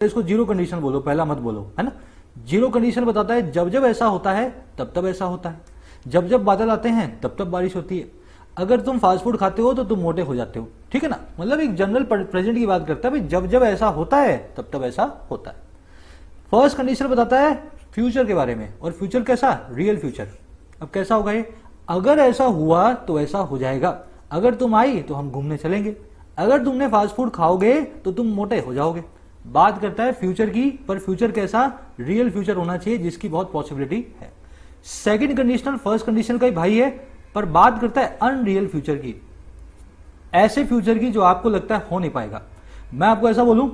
इसको zero condition बोलो, पहला मत बोलो, है ना। जीरो कंडीशन बताता है जब जब ऐसा होता है तब तब ऐसा होता है, जब जब बादल आते हैं तब तब बारिश होती है, अगर तुम फास्ट फूड खाते हो तो तुम मोटे हो जाते हो, ठीक है ना। मतलब एक जनरल प्रेजेंट की बात करता है भाई, जब जब ऐसा होता है तब तब ऐसा होता है। फर्स्ट कंडीशन बताता है फ्यूचर के बारे में, और फ्यूचर कैसा, रियल फ्यूचर। अब कैसा होगा ये, अगर ऐसा हुआ तो ऐसा हो जाएगा, अगर तुम आई तो हम घूमने चलेंगे, अगर तुमने फास्ट फूड खाओगे तो तुम मोटे हो जाओगे। बात करता है फ्यूचर की, पर फ्यूचर कैसा, रियल फ्यूचर होना चाहिए जिसकी बहुत पॉसिबिलिटी है। सेकंड कंडीशनल फर्स्ट कंडीशन का ही भाई है, पर बात करता है अनरियल फ्यूचर की, ऐसे फ्यूचर की जो आपको लगता है हो नहीं पाएगा। मैं आपको ऐसा बोलूं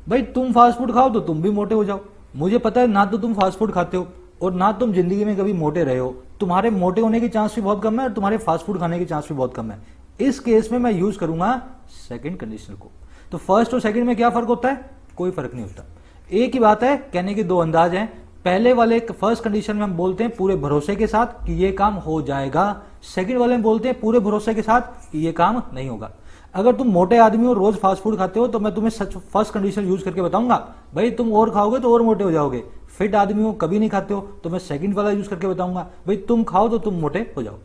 भाई तुम फास्ट फूड खाओ तो तुम भी मोटे हो जाओ, मुझे पता है ना तो तुम फास्ट फूड खाते हो और ना तुम जिंदगी में कभी मोटे रहे हो, तुम्हारे मोटे होने के चांस भी बहुत कम है और तुम्हारे फास्ट फूड खाने के चांस भी बहुत कम है। इस केस में मैं यूज करूंगा सेकंड कंडीशन को। तो फर्स्ट और सेकंड में क्या फर्क होता है, कोई फर्क नहीं होता, एक ही बात है, कहने के दो अंदाज हैं। पहले वाले फर्स्ट कंडीशन में हम बोलते हैं पूरे भरोसे के साथ कि ये काम हो जाएगा, सेकंड वाले में बोलते हैं पूरे भरोसे के साथ कि ये काम नहीं होगा। अगर तुम मोटे आदमी हो, रोज फास्ट फूड खाते हो, तो मैं तुम्हें सच फर्स्ट कंडीशन यूज करके बताऊंगा भाई तुम और खाओगे तो और मोटे हो जाओगे। फिट आदमी हो, कभी नहीं खाते हो, तो मैं सेकंड वाला यूज करके बताऊंगा भाई तुम खाओ तो तुम मोटे हो जाओ।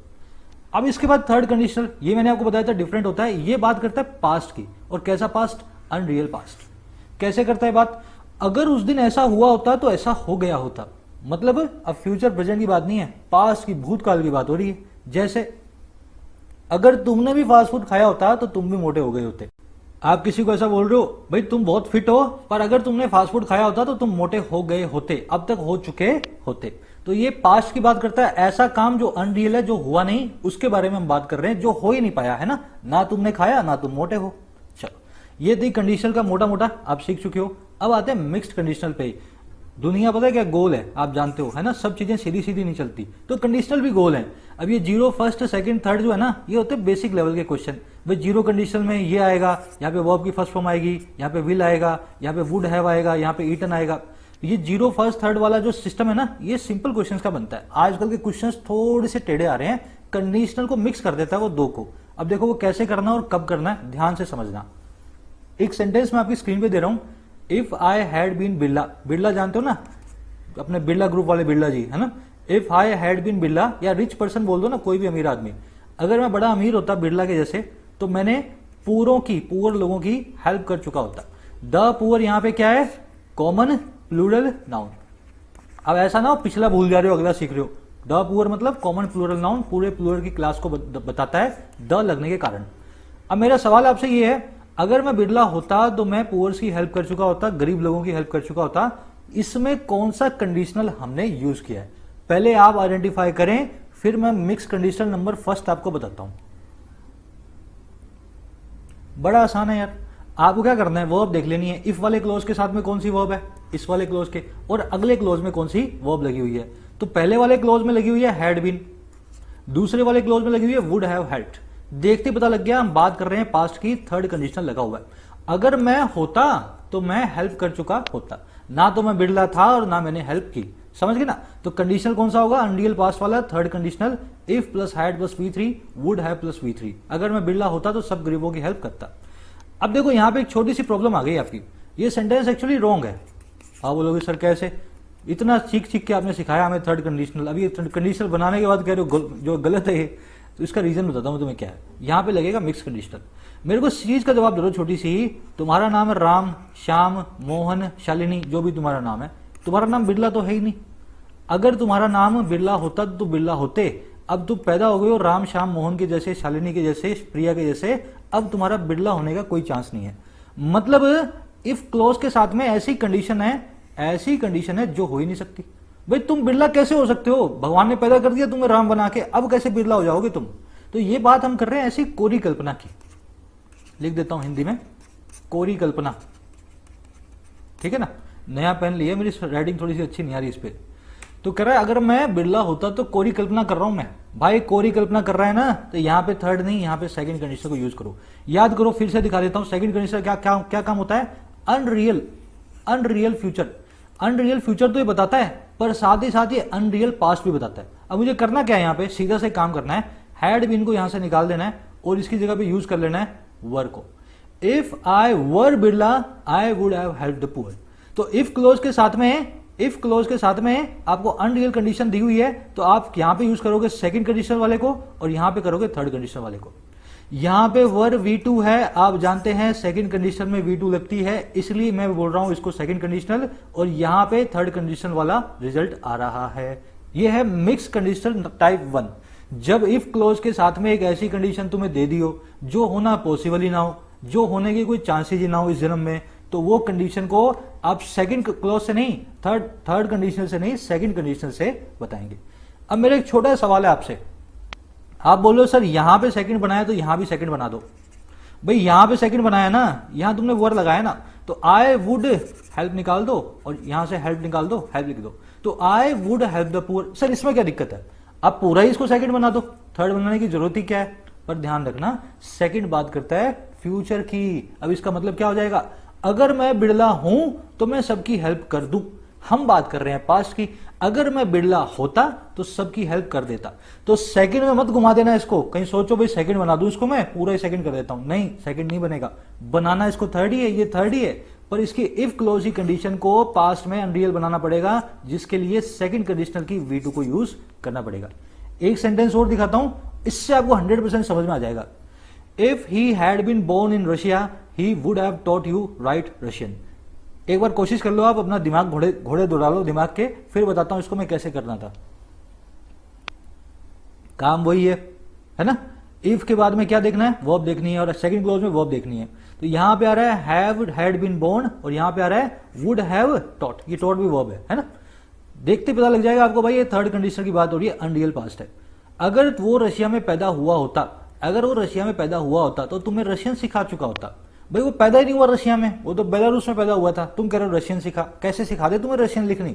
अब इसके बाद थर्ड कंडीशनल, ये मैंने आपको बताया था डिफरेंट होता है, ये बात करता है पास्ट की, और कैसा पास्ट, अनरियल पास्ट। कैसे करता है बात, अगर उस दिन ऐसा हुआ होता तो ऐसा हो गया होता, मतलब अब फ्यूचर प्रेजेंट की बात नहीं है, पास्ट की, भूतकाल की बात हो रही है। जैसे अगर तुमने भी फास्ट फूड खाया होता तो तुम भी मोटे हो गए होते। आप किसी को ऐसा बोल रहे हो भाई तुम बहुत फिट हो, पर अगर तुमने फास्ट फूड खाया होता तो तुम मोटे हो गए होते, अब तक हो चुके होते। तो ये पास्ट की बात करता है, ऐसा काम जो अनरियल है, जो हुआ नहीं, उसके बारे में हम बात कर रहे हैं, जो हो ही नहीं पाया, है ना तुमने खाया ना तुम मोटे हो। चलो ये थी कंडीशनल का मोटा मोटा, आप सीख चुके हो। अब आते हैं मिक्स्ड कंडीशनल पे। दुनिया पता है क्या गोल है, आप जानते हो, है ना, सब चीजें सीधी सीधी नहीं चलती, तो कंडीशनल भी गोल है। अब ये जीरो फर्स्ट सेकंड थर्ड जो है ना, ये होते हैं बेसिक लेवल के क्वेश्चन। भाई जीरो कंडीशनल में ये आएगा, यहाँ पे वर्ब की फर्स्ट फॉर्म आएगी, यहाँ पे विल आएगा, यहाँ पे वुड हैव आएगा, यहाँ पे ईटन आएगा। ये जीरो फर्स्ट थर्ड वाला जो सिस्टम है ना, ये सिंपल क्वेश्चंस का बनता है। आजकल के क्वेश्चंस थोड़े से टेढ़े आ रहे हैं, कंडीशनल को मिक्स कर देता है वो दो को। अब देखो वो कैसे करना और कब करना है, ध्यान से समझना। एक सेंटेंस मैं आपकी स्क्रीन पे दे रहा हूं, if I had been Birla, Birla जानते हो ना, अपने बिरला ग्रुप वाले बिरला जी, है ना। If I had been Birla, या रिच पर्सन बोल दो ना, कोई भी अमीर आदमी, अगर मैं बड़ा अमीर होता बिरला के जैसे, तो मैंने पूरों की, पुअर लोगों की हेल्प कर चुका होता। द पुअर यहाँ पे क्या है, कॉमन प्लूरल नाउन। अब ऐसा ना हो पिछला भूल जा रहे हो अगला सीख रहे हो। द पुअर मतलब कॉमन प्लूरल नाउन, पूरे प्लूरल की क्लास को बताता है द लगने के कारण। अब मेरा सवाल आपसे ये है, अगर मैं बिरला होता तो मैं पुअर्स की हेल्प कर चुका होता, गरीब लोगों की हेल्प कर चुका होता। इसमें कौन सा कंडीशनल हमने यूज किया है, पहले आप आइडेंटिफाई करें, फिर मैं मिक्स कंडीशनल नंबर फर्स्ट आपको बताता हूं। बड़ा आसान है यार, आपको क्या करना है, वर्ब देख लेनी है। इफ वाले क्लोज के साथ में कौन सी वर्ब है, इस वाले क्लोज के, और अगले क्लोज में कौन सी वर्ब लगी हुई है। तो पहले वाले क्लोज में लगी हुई है हैड बीन, दूसरे वाले क्लोज में लगी हुई है वुड हैव हेल्प्ड। देखते पता लग गया हम बात कर रहे हैं पास्ट की, थर्ड कंडीशनल लगा हुआ है। अगर मैं होता तो मैं हेल्प कर चुका होता, ना तो मैं बिरला था और ना मैंने हेल्प की, समझ गए ना। तो कंडीशनल कौन सा होगा, अनरियल पास्ट वाला, third conditional, if plus had plus V3 would have plus V3। अगर मैं बिरला होता तो सब गरीबों की हेल्प करता। अब देखो यहाँ पे एक छोटी सी प्रॉब्लम आ गई आपकी, ये सेंटेंस एक्चुअली रॉन्ग है। आप बोलोगे सर कैसे, इतना सीख सीख के आपने सिखाया हमें थर्ड कंडीशनल, अभी कंडीशनल बनाने के बाद कह रहे हो जो गलत है। तो इसका रीजन बताता हूं तुम्हें क्या है। यहां पे लगेगा मिक्स कंडीशनल। मेरे को चीज का जवाब दे दो छोटी सी, तुम्हारा नाम है राम, श्याम, मोहन, शालिनी, जो भी तुम्हारा नाम है, तुम्हारा नाम बिरला तो है ही नहीं। अगर तुम्हारा नाम बिरला होता तो बिरला होते। अब तुम पैदा हो गए हो राम, श्याम, मोहन के जैसे, शालिनी के जैसे, प्रिया के जैसे, अब तुम्हारा बिरला होने का कोई चांस नहीं है। मतलब इफ क्लोज के साथ में ऐसी कंडीशन है जो हो ही नहीं सकती। भाई तुम बिरला कैसे हो सकते हो, भगवान ने पैदा कर दिया तुम्हें राम बना के, अब कैसे बिरला हो जाओगे तुम। तो ये बात हम कर रहे हैं ऐसी कोरी कल्पना की, लिख देता हूं हिंदी में, कोरी कल्पना, ठीक है ना। नया पेन लिया, मेरी राइटिंग थोड़ी सी अच्छी नहीं आ रही इस पे। तो कह रहा है अगर मैं बिरला होता तो कोरी कल्पना कर रहा हूं मैं। भाई कोरी कल्पना कर रहा है ना, तो यहां पे थर्ड नहीं, यहां पे सेकंड कंडीशन को यूज करो। याद करो, फिर से दिखा देता हूं, सेकंड कंडीशन क्या काम होता है, अनरियल फ्यूचर। अनरियल फ्यूचर तो ये बताता है, पर साथ ही साथ ये अनरियल पास्ट भी बताता है। अब मुझे करना क्या है, यहाँ पे सीधा से काम करना है, हैड बीन को यहां से निकाल देना है और इसकी जगह पे यूज कर लेना है वर को। If I were Birla I would have helped the poor. तो इफ क्लोज के साथ में आपको अनरियल कंडीशन दी हुई है, तो आप यहां पे यूज करोगे सेकंड कंडीशन वाले को और यहां पे करोगे थर्ड कंडीशन वाले को। यहां पे वर V2 है, आप जानते हैं सेकंड कंडीशन में V2 लगती है, इसलिए मैं बोल रहा हूं इसको सेकंड कंडीशनल, और यहां पे थर्ड कंडीशन वाला रिजल्ट आ रहा है। यह है मिक्स कंडीशन टाइप 1। जब इफ क्लोज के साथ में एक ऐसी कंडीशन तुम्हें दे दी हो जो होना पॉसिबल ही ना हो, जो होने की कोई चांसेस ही ना हो इस जन्म में, तो वो कंडीशन को आप सेकंड क्लोज से नहीं, थर्ड कंडीशन से नहीं, सेकंड कंडीशन से बताएंगे। अब मेरा एक छोटा सवाल है आपसे, आप बोलो सर यहां पे सेकंड बनाया तो यहां भी सेकंड बना दो। भाई यहां पे सेकंड बनाया ना, यहां तुमने वर लगाया ना, तो आई वुड हेल्प निकाल दो और यहां से हेल्प निकाल दो, हेल्प लिख दो, तो I would help the poor. Sir इसमें क्या दिक्कत है, आप पूरा ही इसको सेकंड बना दो, थर्ड बनाने की जरूरत ही क्या है। पर ध्यान रखना सेकंड बात करता है फ्यूचर की। अब इसका मतलब क्या हो जाएगा, अगर मैं बिड़ला हूं तो मैं सबकी हेल्प कर दूं। हम बात कर रहे हैं पास्ट की, अगर मैं बिड़ला होता तो सबकी हेल्प कर देता। तो सेकंड में मत घुमा देना इसको, कहीं सोचो भाई सेकंड बना दूं इसको, मैं पूरा ही सेकंड कर देता हूं। नहीं, सेकंड नहीं बनेगा, बनाना इसको थर्ड ही है, ये थर्ड ही है, पर इसकी इफ क्लोज की कंडीशन को पास्ट में अनरियल बनाना पड़ेगा, जिसके लिए सेकंड कंडीशनल की V2 को यूज करना पड़ेगा। एक सेंटेंस और दिखाता हूं, इससे आपको 100% समझ में आ जाएगा। If he had been born in Russia he would have taught you right Russian. एक बार कोशिश कर लो, आप अपना दिमाग घोड़े दौड़ा लो दिमाग के, फिर बताता हूं इसको मैं कैसे करना था। काम वही है ना। इफ के बाद में क्या देखना है, वर्ब देखनी है, और सेकंड क्लोज में वर्ब देखनी है। तो यहां पे आ रहा है हैव हैड बीन बोर्न और यहां पे आ रहा है वुड हैव टॉट, ये टॉट भी वर्ब है ना। देखते पता लग जाएगा आपको भाई ये थर्ड कंडीशन की बात हो रही है, अनरियल पास्ट है। अगर वो रशिया में पैदा हुआ होता तो तुम्हें रशियन सिखा चुका होता। भाई वो पैदा ही नहीं हुआ रशिया में, वो तो बेलारूस में पैदा हुआ था, तुम कह रहे हो रशियन सिखा, कैसे सिखा दे तुम्हें रशियन लिखनी।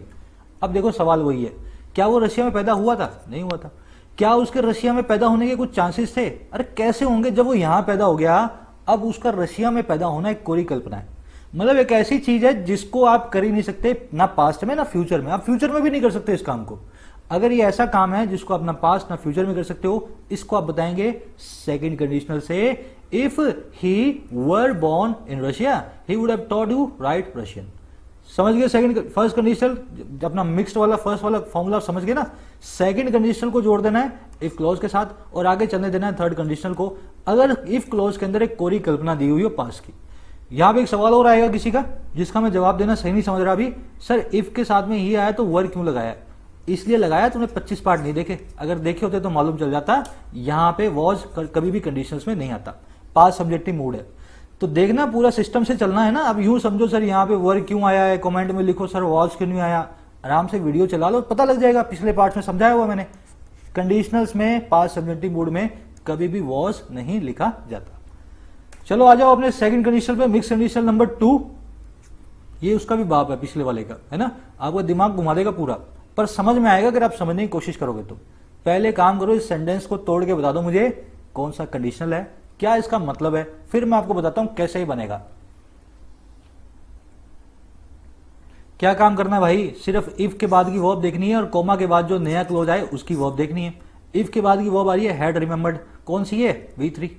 अब देखो सवाल वही है, क्या वो रशिया में पैदा हुआ था, नहीं हुआ था। क्या उसके रशिया में पैदा होने के कुछ चांसेस थे, अरे कैसे होंगे, जब वो यहां पैदा हो गया, अब उसका रशिया में पैदा होना एक कोरी कल्पना है। मतलब एक ऐसी चीज है जिसको आप कर ही नहीं सकते, ना पास्ट में ना फ्यूचर में, आप फ्यूचर में भी नहीं कर सकते इस काम को। अगर ये ऐसा काम है जिसको आप ना पास्ट ना फ्यूचर में कर सकते हो, इसको आप बताएंगे सेकंड कंडीशनल से। If he were born in Russia he would have taught you right Russian. समझ गए सेकंड फर्स्ट कंडीशनल, अपना मिक्स्ड वाला फर्स्ट वाला फॉर्मूला समझ गए ना। सेकंड कंडीशनल को जोड़ देना है इफ क्लोज के साथ और आगे चलने देना है थर्ड कंडीशनल को, अगर इफ क्लोज के अंदर एक कोरी कल्पना दी हुई हो पास्ट की। यहां पे एक सवाल और आएगा किसी का, जिसका मैं जवाब देना सही नहीं समझ रहा अभी, सर इफ के साथ में ही आया तो वर क्यों लगाया। इसलिए लगाया तुमने 25 पार्ट नहीं देखे, अगर देखे होते तो मालूम चल जाता। यहां पे वॉज कभी भी कंडीशंस में नहीं आता, पास्ट सब्जेक्टिव मूड है। तो देखना पूरा सिस्टम से चलना है ना। अब यूं समझो सर यहाँ पे वर क्यों आया है, कमेंट में लिखो सर वॉज क्यों नहीं आया, आराम से वीडियो चला लो, पता लग जाएगा। पिछले पार्ट में समझाया हुआ मैंने, कंडीशनल्स में पास्ट सब्जेक्टिव मूड में कभी भी वॉज नहीं लिखा जाता। चलो आ जाओ अपने सेकंड कंडीशन पे, मिक्स कंडीशन नंबर 2। ये उसका भी बाप है पिछले वाले का, है ना। आपका दिमाग घुमा देगा पूरा, पर समझ में आएगा अगर आप समझने की कोशिश करोगे तो। पहले काम करो, इस सेंटेंस को तोड़ के बता दो मुझे कौन सा कंडीशनल है, क्या इसका मतलब है, फिर मैं आपको बताता हूं कैसे ही बनेगा। क्या काम करना है भाई, सिर्फ इफ के बाद की वर्ब देखनी है और कोमा के बाद जो नया क्लोज आए उसकी वर्ब देखनी है। इफ के बाद की वर्ब आ रही है हैड रिमेंबर्ड, कौन सी है, V3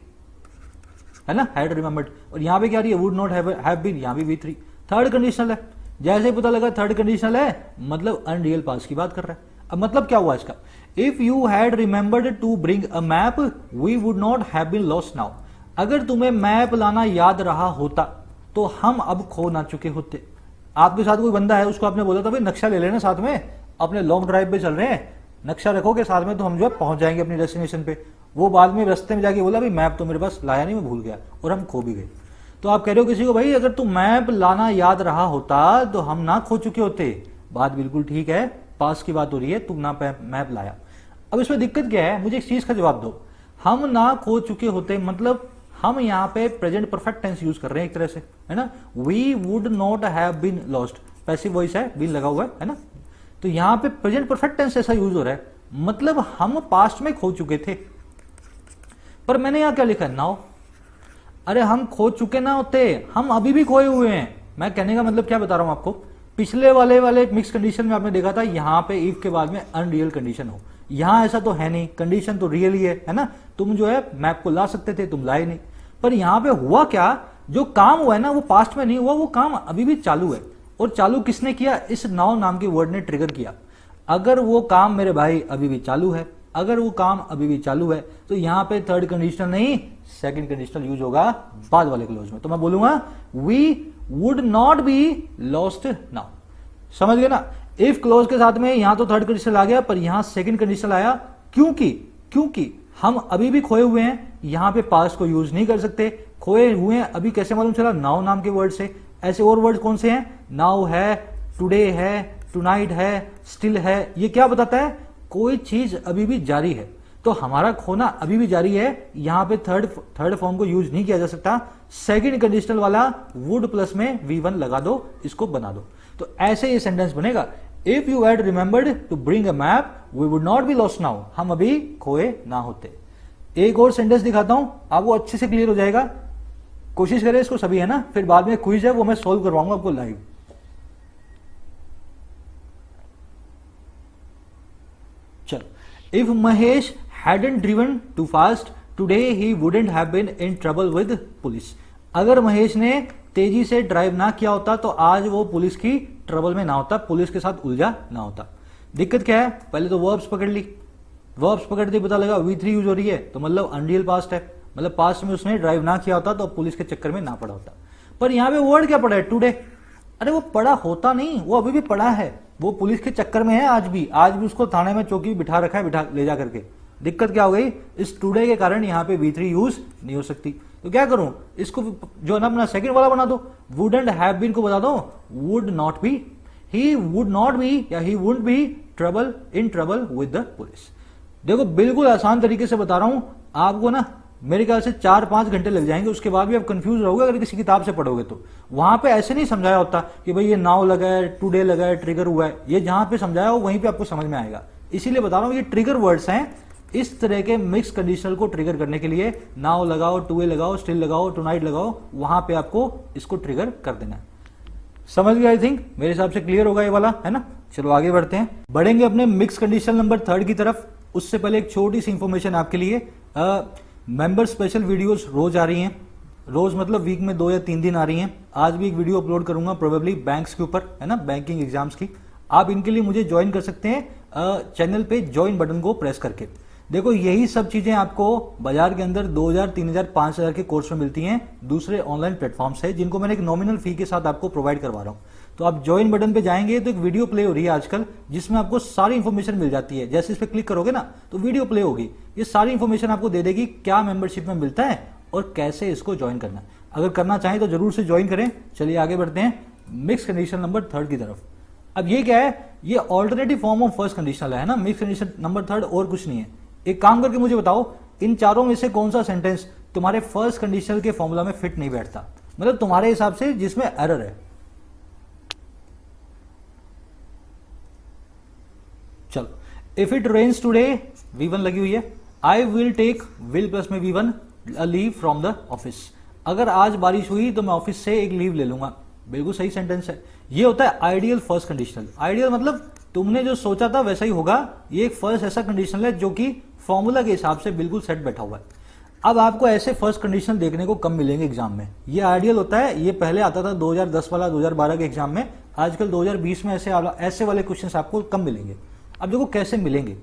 है ना, हैड रिमेंबर्ड। और यहां पे क्या आ रही है, वुड नॉट हैव बीन, यहां भी V3 थर्ड कंडीशनल है। जैसे ही पता लगा थर्ड कंडीशनल है, मतलब अनरियल पास्ट की बात कर रहा है। अब मतलब क्या हुआ इसका, if you had remembered to bring a map we would not have been lost now. अगर तुम्हें मैप लाना याद रहा होता तो हम अब खो ना चुके होते। आपके साथ कोई बंदा है, उसको आपने बोला था भाई नक्शा ले लेना साथ में, अपने लॉन्ग ड्राइव पे चल रहे हैं, नक्शा रखोगे साथ में तो हम जो है पहुंच जाएंगे अपनी डेस्टिनेशन पे। वो बाद में रास्ते में जाके बोला भाई मैप तो मेरे पास लाया नहीं, मैं भूल गया, और हम खो भी गए। तो आप कह रहे हो किसी को भाई अगर तुम मैप लाना याद रहा होता तो हम ना खो चुके होते। बात बिल्कुल ठीक है, पास की बात हो रही है, तुम ना मैप लाया। अब इसमें दिक्कत क्या है, मुझे एक चीज का जवाब दो। हम ना खो चुके होते मतलब हम यहाँ पे प्रेजेंट परफेक्ट टेंस यूज कर रहे हैं एक तरह से, है ना। We would not have been lost, passive voice है, बीन लगा हुआ है ना। तो यहाँ पे प्रेजेंट परफेक्ट टेंस ऐसा यूज हो रहा है, मतलब हम पास्ट में खो चुके थे। पर मैंने यहाँ क्या लिखा है, नाउ। अरे हम खो चुके ना होते, हम अभी भी खोए हुए हैं। मैं कहने का मतलब क्या बता रहा हूं आपको, पिछले वाले मिक्स कंडीशन में आपने देखा था यहाँ पे इफ के बाद में अनरियल कंडीशन हो, यहां ऐसा तो है नहीं, कंडीशन तो रियल ही है ना। तुम जो है मैप को ला सकते थे, तुम लाए नहीं। पर यहां पे हुआ क्या, जो काम हुआ है ना वो पास्ट में नहीं हुआ, वो काम अभी भी चालू है। और चालू किसने किया? इस नाउ नाम के वर्ड ने ट्रिगर किया। अगर वो काम मेरे भाई अभी भी चालू है, अगर वो काम अभी भी चालू है, तो यहां पे थर्ड कंडीशनल नहीं सेकंड कंडीशनल यूज होगा बाद वाले क्लोज में। तो मैं बोलूंगा we would not be lost now. समझ गए ना? इफ क्लोज के साथ में यहां तो थर्ड कंडीशनल आ गया, पर यहां सेकंड कंडीशनल आया। क्योंकि हम अभी भी खोए हुए हैं, यहां पे पास्ट को यूज नहीं कर सकते। खोए हुए हैं अभी कैसे मालूम चला? नाउ नाम के वर्ड से। ऐसे और वर्ड कौन से हैं? नाउ है, टुडे है, टुनाइट है, स्टिल है। ये क्या बताता है? कोई चीज अभी भी जारी है। तो हमारा खोना अभी भी जारी है, यहां पे थर्ड फॉर्म को यूज नहीं किया जा सकता। सेकंड कंडीशनल वाला वुड प्लस में V1 लगा दो, इसको बना दो। तो ऐसे ये सेंटेंस बनेगा। If you had remembered to bring a map we would not be lost now. हम अभी खोए ना होते। एक और सेंटेंस दिखाता हूं, आपको अच्छे से क्लियर हो जाएगा। कोशिश करें इसको सभी, है ना? फिर बाद में क्विज है वो मैं सोल्व करवाऊंगा आपको लाइव। चलो, if Mahesh hadn't driven too fast today he wouldn't have been in trouble with police. अगर महेश ने तेजी से ड्राइव ना किया होता तो आज वो पुलिस की ट्रबल में ना होता, पुलिस के साथ उलझा ना होता। दिक्कत क्या है? पहले तो वर्ब्स पकड़ ली, वर्ब्स पकड़ते पता लगा V3 यूज हो रही है, तो मतलब अनरियल पास्ट है, मतलब पास्ट में उसने ड्राइव ना किया होता तो पुलिस के चक्कर में ना पड़ा होता। पर यहां पे वर्ड क्या पड़ा है? टुडे। अरे वो पड़ा होता नहीं, वो अभी भी पड़ा है, वो पुलिस के चक्कर में है आज भी उसको थाने में चौकी बिठा रखा है, बिठा ले जा करके। दिक्कत क्या हो गई? इस टुडे के कारण यहाँ पे V3 यूज नहीं हो सकती। तो क्या करूं? इसको जो है ना अपना सेकंड वाला बना दो, वुडंट हैव बीन को बता दो would not be. He would not be या he wouldn't be in trouble with the police. देखो बिल्कुल आसान तरीके से बता रहा हूं आपको ना, मेरे ख्याल से 4-5 घंटे लग जाएंगे, उसके बाद भी आप कंफ्यूज रहोगे अगर किसी किताब से पढ़ोगे तो। वहां पे ऐसे नहीं समझाया होता कि भाई ये नाउ लगा है, टुडे लगा है, ट्रिगर हुआ है। ये जहां पे समझाया हो वहीं पे आपको समझ में आएगा। इसीलिए बता रहा हूं ये ट्रिगर वर्ड्स हैं, इस तरह के मिक्स कंडीशनल को ट्रिगर करने के लिए नाउ लगाओ, टुडे लगाओ, स्टिल लगाओ, टुनाइट लगाओ, वहां पे आपको इसको ट्रिगर कर देना है। समझ गया? आई थिंक मेरे हिसाब से क्लियर होगा ये वाला, है ना? चलो आगे बढ़ते हैं, बढ़ेंगे अपने मिक्स कंडीशनल नंबर 3 की तरफ। उससे पहले एक छोटी सी इंफॉर्मेशन आपके लिए, मेंबर स्पेशल वीडियोस रोज आ रही हैं, रोज मतलब वीक में 2 या 3 दिन आ रही हैं। आज भी एक वीडियो अपलोड करूंगा प्रोबेबली बैंक्स के ऊपर, है ना, बैंकिंग एग्जाम्स की। आप इनके लिए मुझे ज्वाइन कर सकते हैं चैनल पे ज्वाइन बटन को प्रेस करके। देखो यही सब चीजें आपको बाजार के अंदर 2000, 3000, 5000 के कोर्स में मिलती हैं दूसरे ऑनलाइन प्लेटफॉर्म्स है, जिनको मैंने एक नॉमिनल फी के साथ आपको प्रोवाइड करवा रहा हूं। तो आप ज्वाइन बटन पे जाएंगे तो एक वीडियो प्ले हो रही है आजकल, जिसमें आपको सारी इंफॉर्मेशन मिल जाती है। जैसे इस पे क्लिक करोगे ना तो वीडियो प्ले होगी, ये सारी इंफॉर्मेशन आपको दे देगी क्या मेंबरशिप में मिलता है और कैसे इसको ज्वाइन करना है। अगर करना चाहें तो जरूर से ज्वाइन करें। चलिए आगे बढ़ते हैं मिक्स कंडीशन नंबर 3 की तरफ। अब ये क्या है? ये alternative form of first conditional है ना, मिक्स कंडीशन नंबर 3 और कुछ नहीं है। एक काम करके मुझे बताओ इन चारों में से कौन सा सेंटेंस तुम्हारे फर्स्ट कंडीशनल के फॉर्मूला में फिट नहीं बैठता, मतलब तुम्हारे हिसाब से जिसमें एरर है। चलो, if it rains today V1 लगी हुई है, I will take will plus में V1 leave from the office. अगर आज बारिश हुई तो मैं ऑफिस से एक लीव ले लूंगा। बिल्कुल सही सेंटेंस है। ये होता है आइडियल फर्स्ट कंडीशनल। आइडियल मतलब तुमने जो सोचा था वैसा ही होगा। ये एक फर्स्ट ऐसा कंडीशनल है जो कि फॉर्मूला के हिसाब से बिल्कुल सेट बैठा हुआ है। अब आपको ऐसे फर्स्ट कंडीशनल देखने को कम मिलेंगे एग्जाम में। ये आइडियल होता है, ये पहले आता था 2010 वाला, 2012 के एग्जाम में। आजकल 2020 में ऐसे वाले क्वेश्चन आपको कम मिलेंगे। अब देखो कैसे मिलेंगे।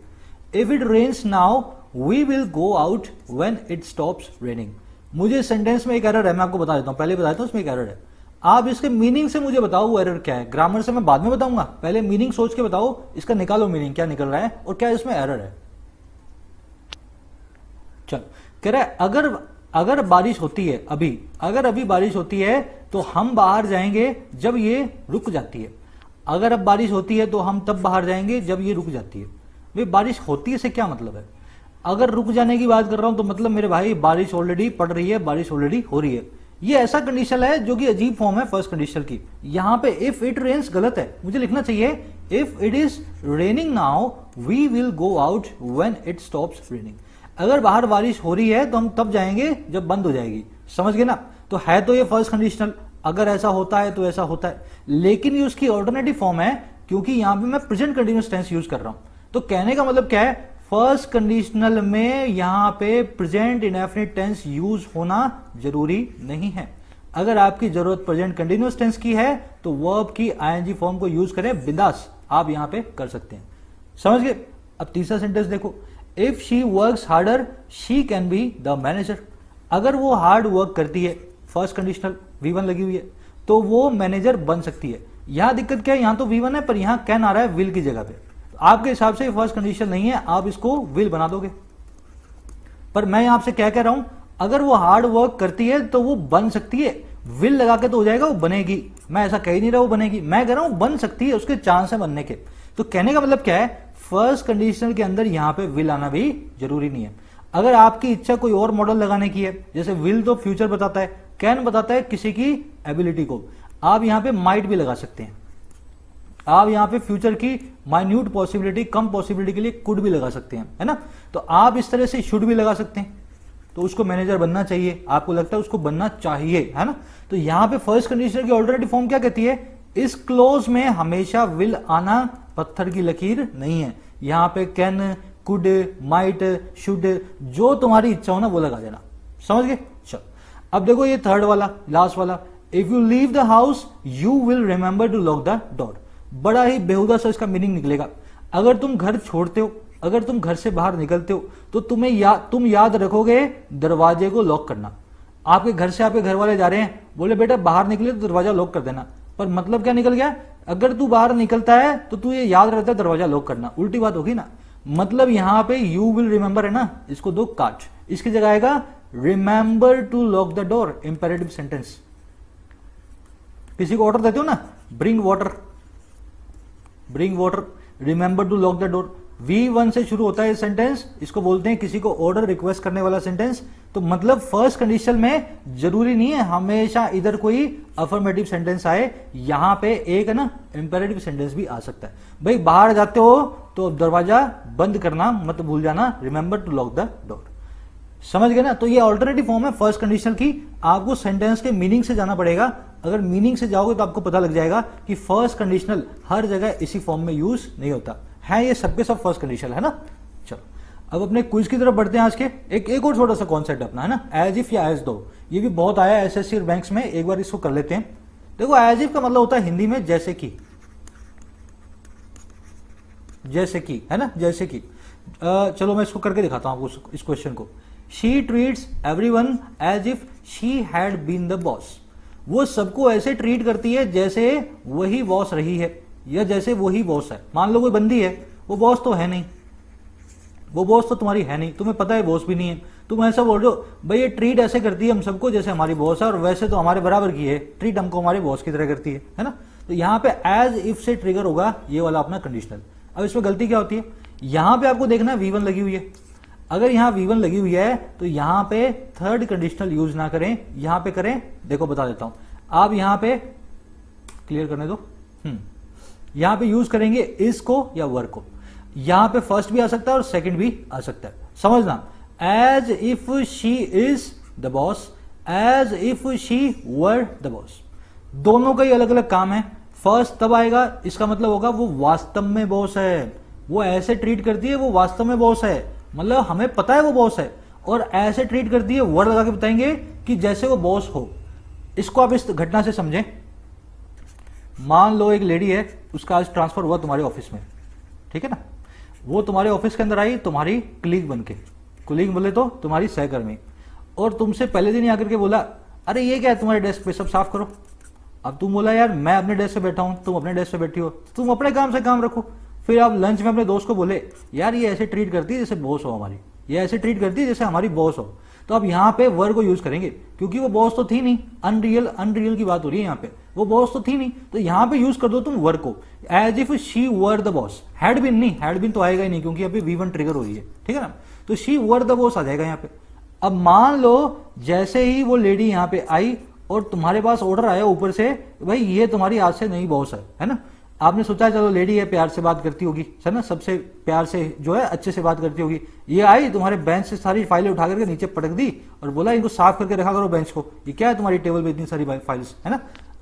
If it rains now we will go out when it stops raining. मुझे सेंटेंस में एक एरर है, मैं आपको बता देता हूं, पहले बता देता हूं इसमें एक एरर है। आप इसके मीनिंग से मुझे बताओ वो एरर क्या है। ग्रामर से मैं बाद में बताऊंगा, पहले मीनिंग सोच के बताओ, इसका निकालो मीनिंग क्या निकल रहा है और क्या इसमें एरर है। चल कह रहा है अगर बारिश होती है अभी, अगर अभी बारिश होती है तो हम बाहर जाएंगे जब ये रुक जाती है। अगर अब बारिश होती है तो हम तब बाहर जाएंगे जब ये रुक जाती है। भाई बारिश होती है से क्या मतलब है? अगर रुक जाने की बात कर रहा हूं तो मतलब मेरे भाई बारिश ऑलरेडी पड़ रही है, बारिश ऑलरेडी हो रही है। ये ऐसा कंडीशन है जो कि अजीब फॉर्म है फर्स्ट कंडीशन की। यहां पे इफ इट रेन्स गलत है, मुझे लिखना चाहिए if it is raining now we will go out when it stops raining. अगर बाहर बारिश हो रही है तो हम तब जाएंगे जब बंद हो जाएगी। समझ गए ना? तो है तो ये फर्स्ट कंडीशनल, अगर ऐसा होता है तो ऐसा होता है, लेकिन ये उसकी ऑल्टरनेटिव फॉर्म है क्योंकि यहां पे मैं प्रेजेंट कंटिन्यूअस टेंस यूज कर रहा हूं। तो कहने का मतलब क्या है? फर्स्ट कंडीशनल में यहां पे प्रेजेंट इंडेफिनिट टेंस यूज होना जरूरी नहीं है। अगर आपकी जरूरत प्रेजेंट कंटिन्यूअस टेंस की है तो वर्ब की आईएनजी फॉर्म को यूज करें, बिंदास आप यहां पे कर सकते हैं। समझ गए? अब तीसरा सेंटेंस देखो, if she works harder she can be the manager. अगर वो हार्ड वर्क करती है, फर्स्ट कंडीशनल V1 लगी हुई है, तो वो मैनेजर बन सकती है। यहां दिक्कत क्या है, यहां तो V1 है पर यहां कैन आ रहा है विल की जगह पे। आपके हिसाब से फर्स्ट कंडीशन नहीं है, आप इसको विल बना दोगे। पर मैं यहां आपसे क्या कह रहा हूं, अगर वो हार्ड वर्क करती है तो वो बन सकती है। विल लगा के तो हो जाएगा वो बनेगी, मैं ऐसा कह ही नहीं रहा वो बनेगी, मैं कह रहा हूं बन सकती है, उसके चांस है बनने के। तो कहने का मतलब क्या है, फर्स्ट कंडीशनल के अंदर यहां पे विल आना भी जरूरी नहीं है। अगर आपकी इच्छा कोई और मॉडल लगाने की है, जैसे विल तो फ्यूचर बताता है, कैन बताता है किसी की एबिलिटी को, आप यहां पे माइट भी लगा सकते हैं। आप यहां पे फ्यूचर की माइन्यूट पॉसिबिलिटी, कम पॉसिबिलिटी के लिए कुड भी लगा सकते हैं, है ना। तो आप इस तरह से शुड भी लगा सकते हैं। तो उसको मैनेजर बनना चाहिए, आपको लगता है उसको बनना चाहिए, है ना। तो यहां पे फर्स्ट कंडीशन की ऑल्टरनेटिव फॉर्म क्या कहती है, इस क्लोज में हमेशा विल आना पत्थर की लकीर नहीं है। यहां पे कैन, कुड, माइट, शुड, जो तुम्हारी इच्छा हो ना वो लगा देना। समझ गए? चलो अब देखो ये थर्ड वाला, लास्ट वाला, if you leave the house you will remember to lock the door. बड़ा ही बेहुदा सा इसका मीनिंग निकलेगा। अगर तुम घर छोड़ते हो, अगर तुम घर से बाहर निकलते हो तो तुम याद रखोगे दरवाजे को लॉक करना। आपके घर से आपके घर वाले जा रहे हैं, बोले बेटा बाहर निकले तो दरवाजा लॉक कर देना, पर मतलब क्या निकल गया, अगर तू बाहर निकलता है तो तू ये याद रहता है दरवाजा लॉक करना, उल्टी बात होगी ना। मतलब यहां पे यू विल रिमेंबर है ना, इसको दो काट, इसकी जगह आएगा remember to lock the door, imperative sentence. किसी को ऑर्डर देते हो ना, bring water, bring water, remember to lock the door, V1 से शुरू होता है सेंटेंस, इसको बोलते हैं किसी को ऑर्डर रिक्वेस्ट करने वाला सेंटेंस। तो मतलब फर्स्ट कंडीशन में जरूरी नहीं है हमेशा इधर कोई अफर्मेटिव सेंटेंस आए, यहां पे एक है ना इंपेरेटिव सेंटेंस भी आ सकता है। भाई बाहर जाते हो तो दरवाजा बंद करना मत भूल जाना, remember to lock the door. समझ गए ना। तो ये ऑल्टरनेटिव फॉर्म है फर्स्ट कंडीशन की। आपको सेंटेंस के मीनिंग से जाना पड़ेगा, अगर मीनिंग से जाओगे तो आपको पता लग जाएगा कि फर्स्ट कंडीशनल हर जगह इसी फॉर्म में यूज नहीं होता है, ये सबके सब फर्स्ट कंडीशन है ना। चलो अब अपने क्विज की तरफ बढ़ते हैं। आज के एक और छोटा सा कॉन्सेप्ट अपना है ना, एज इफ या एज दो, ये भी बहुत आया एसएससी और बैंक्स में, एक बार इसको कर लेते हैं। देखो एज इफ का मतलब होता है हिंदी में जैसे कि, जैसे कि, है ना, जैसे कि। चलो मैं इसको करके दिखाता हूं आपको इस क्वेश्चन को। She treats everyone as if she had been the boss. वो सबको ऐसे ट्रीट करती है जैसे वही बॉस रही है, या जैसे वही बॉस है। मान लो कोई बंदी है, वो बॉस तो है नहीं, वो बॉस तो तुम्हारी है नहीं, तुम्हें पता है बॉस भी नहीं है, तुम ऐसा बोल रहे हो भाई ये ट्रीट ऐसे करती है हम सबको जैसे हमारी बॉस है, और वैसे तो हमारे बराबर की है, ट्रीट हमको हमारे बॉस की तरह करती है ना। तो यहाँ पे एज इफ से ट्रिगर होगा ये वाला अपना कंडीशनल। अब इसमें गलती क्या होती है, यहां पे आपको देखना है V1 लगी हुई है। अगर यहां V1 लगी हुई है तो यहां पे थर्ड कंडीशनल यूज ना करें, यहां पे करें। देखो बता देता हूं, आप यहां पे क्लियर करने दो, यहां पे यूज करेंगे इस को या वर को। यहां पे फर्स्ट भी आ सकता है और सेकंड भी आ सकता है, समझना। As if she is the boss, as if she were the boss, दोनों का ही अलग अलग काम है। फर्स्ट तब आएगा, इसका मतलब होगा वो वास्तव में बॉस है, वो ऐसे ट्रीट करती है वो वास्तव में बॉस है, मतलब हमें पता है वो बॉस है, और ऐसे ट्रीट करती है वर्ड लगा के बताएंगे कि जैसे वो बॉस हो। इसको आप इस घटना से समझें। मान लो एक लेडी है, उसका आज ट्रांसफर हुआ तुम्हारे ऑफिस में, ठीक है ना। वो तुम्हारे ऑफिस के अंदर आई तुम्हारी कलीग बनके, कलीग बोले तो तुम्हारी सहकर्मी, और तुमसे पहले दिन ही आकर के बोला अरे ये क्या है तुम्हारे डेस्क पे, सब साफ करो। अब तुम बोला यार मैं अपने डेस्क पे बैठा हूं, तुम अपने डेस्क पे बैठी हो, तुम अपने काम से काम रखो। फिर आप लंच में अपने दोस्त को बोले यार ये ऐसे ट्रीट करती है जैसे बॉस हो हमारी, ये ऐसे ट्रीट करती है जैसे हमारी बॉस हो। तो अब यहाँ पे वर्ड को यूज करेंगे क्योंकि वो बॉस तो थी नहीं, अनरियल की बात हो रही है यहाँ पे, वो बॉस तो थी नहीं, तो यहाँ पे यूज कर दो तुम वर्ड को, as if she were the boss. Had been नहीं, हैड बीन तो आएगा ही नहीं क्योंकि अभी V1 ट्रिगर हो रही है, ठीक है ना। तो शी वर द बॉस आ जाएगा यहाँ पे। अब मान लो जैसे ही वो लेडी यहाँ पे आई और तुम्हारे पास ऑर्डर आया ऊपर से, भाई ये तुम्हारी आज से नई बॉस है ना। आपने सोचा चलो लेडी है प्यार से बात करती होगी, है ना, सबसे प्यार से जो है अच्छे से बात करती होगी। ये आई तुम्हारे बेंच से सारी फाइलें उठा करके नीचे पटक दी और बोला इनको साफ करके रखा करो बेंच को, ये क्या है तुम्हारी टेबल पे इतनी सारी फाइल्स, है ना।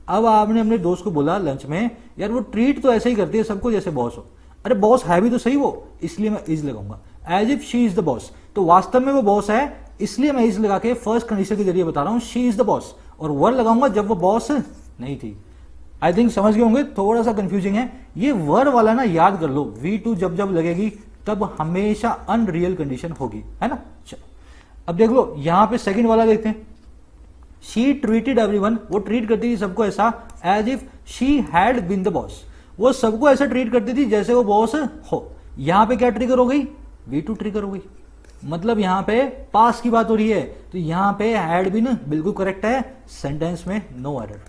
अब आपने अपने दोस्त को बोला लंच में यार वो ट्रीट तो ऐसे ही करती है सबको जैसे बॉस हो। अरे बॉस है भी तो सही वो, इसलिए मैं इज लगाऊंगा, as if she is the boss. तो वास्तव में वो बॉस है, इसलिए मैं इज लगा के फर्स्ट कंडीशन के जरिए बता रहा हूं शी इज द बॉस। और वर लगाऊंगा जब वो बॉस नहीं थी। आई थिंक समझ गए होंगे, थोड़ा सा कंफ्यूजिंग है ये वर वाला ना, याद कर लो V2 जब जब लगेगी तब हमेशा अनरियल कंडीशन होगी, है ना। चलो अब देख लो यहां पे सेकंड वाला देखते हैं। शी ट्रीटेड एवरीवन, वो ट्रीट करती थी सबको ऐसा as if she had been the boss, वो सबको ऐसा ट्रीट करती थी जैसे वो बॉस हो। यहां पे क्या ट्रिगर हो गई, V2 ट्रिगर हो गई, मतलब यहां पे पास की बात हो रही है, तो यहां पे हैड बीन बिल्कुल करेक्ट है, सेंटेंस में नो एरर।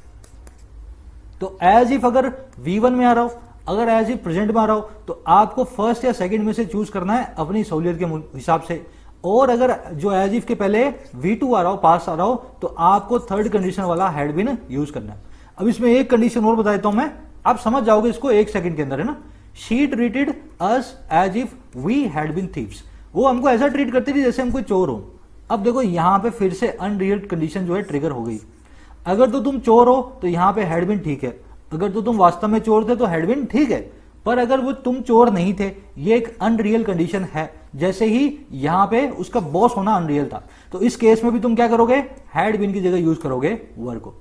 तो एज इफ अगर V1 में आ रहा हो, अगर एज इफ प्रेजेंट में आ रहा हो, तो आपको फर्स्ट या सेकंड में से चूज करना है अपनी सहूलियत के हिसाब से। और अगर जो एज इफ के पहले V2 आ रहा हो, पास आ रहा हो, तो आपको थर्ड कंडीशन वाला हैड बीन यूज करना है। अब इसमें एक कंडीशन और बता देता हूं मैं, आप समझ जाओगे इसको एक सेकंड के अंदर, है ना। She treated us as if we had been thieves, वो हमको ऐसा ट्रीट करती थी जैसे हम कोई चोर हो। अब देखो यहां पे फिर से अनरियल कंडीशन जो है ट्रिगर हो गई। अगर तो तुम चोर हो तो यहां पे हैड बीन ठीक है, अगर तो तुम वास्तव में चोर थे तो हैड बीन ठीक है, पर अगर वो तुम चोर नहीं थे, ये एक अनरियल कंडीशन है। जैसे ही यहां पे उसका बॉस होना अनरियल था, तो इस केस में भी तुम क्या करोगे, हैड बीन की जगह यूज करोगे वर को।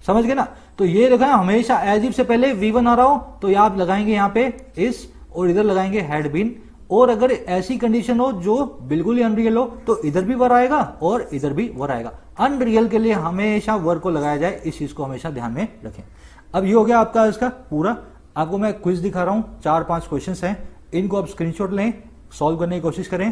समझ गए ना। तो ये देखा हमेशा एज इफ से पहले V1 आ रहा हो तो ये आप लगाएंगे यहां पे इस, और इधर लगाएंगे हैड बीन। और अगर ऐसी कंडीशन हो जो बिल्कुल ही अनरियल हो तो इधर भी वर आएगा और इधर भी वर आएगा। अनरियल के लिए हमेशा वर को लगाया जाए, इस चीज को हमेशा ध्यान में रखें। अब ये हो गया आपका इसका पूरा। आपको मैं क्विज दिखा रहा हूं, 4-5 क्वेश्चंस हैं, इनको आप स्क्रीनशॉट लें, सॉल्व करने की कोशिश करें,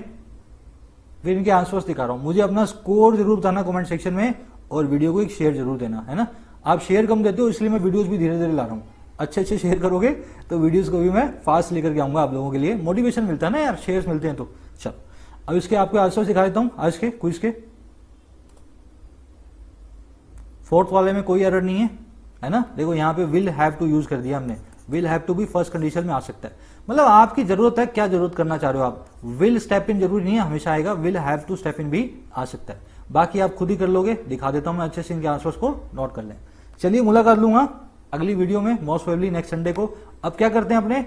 फिर इनके आंसर्स दिखा रहा हूं। मुझे अपना स्कोर जरूर बताना कमेंट सेक्शन में, और वीडियो को एक शेयर जरूर देना, है ना। आप शेयर कम देते हो इसलिए मैं वीडियोस भी धीरे धीरे ला रहा हूं। अच्छे शेयर करोगे तो वीडियोस को भी मैं फास्ट लेकर के आऊंगा, आप लोगों के लिए मोटिवेशन मिलता है ना यार, शेयर्स मिलते हैं तो। चलो अब इसके आपको आंसर दिखा देता हूं आज के क्विज के। फोर्थ वाले में कोई एरर नहीं है ना। देखो यहाँ पे विल हैव टू यूज कर दिया हमने, विल हैव टू भी फर्स्ट कंडीशन में आ सकता है, मतलब आपकी जरूरत है, क्या जरूरत करना चाह रहे हो आप। विल स्टेप इन जरूरी नहीं है हमेशा आएगा, will have to step in भी आ सकता है, बाकी आप खुद ही कर लोगे। दिखा देता हूं मैं अच्छे से, इनके आंसर्स को नोट कर लें। चलिए मुलाकात लूंगा अगली वीडियो में, मोस्ट प्रोबेबली नेक्स्ट संडे को। अब क्या करते हैं अपने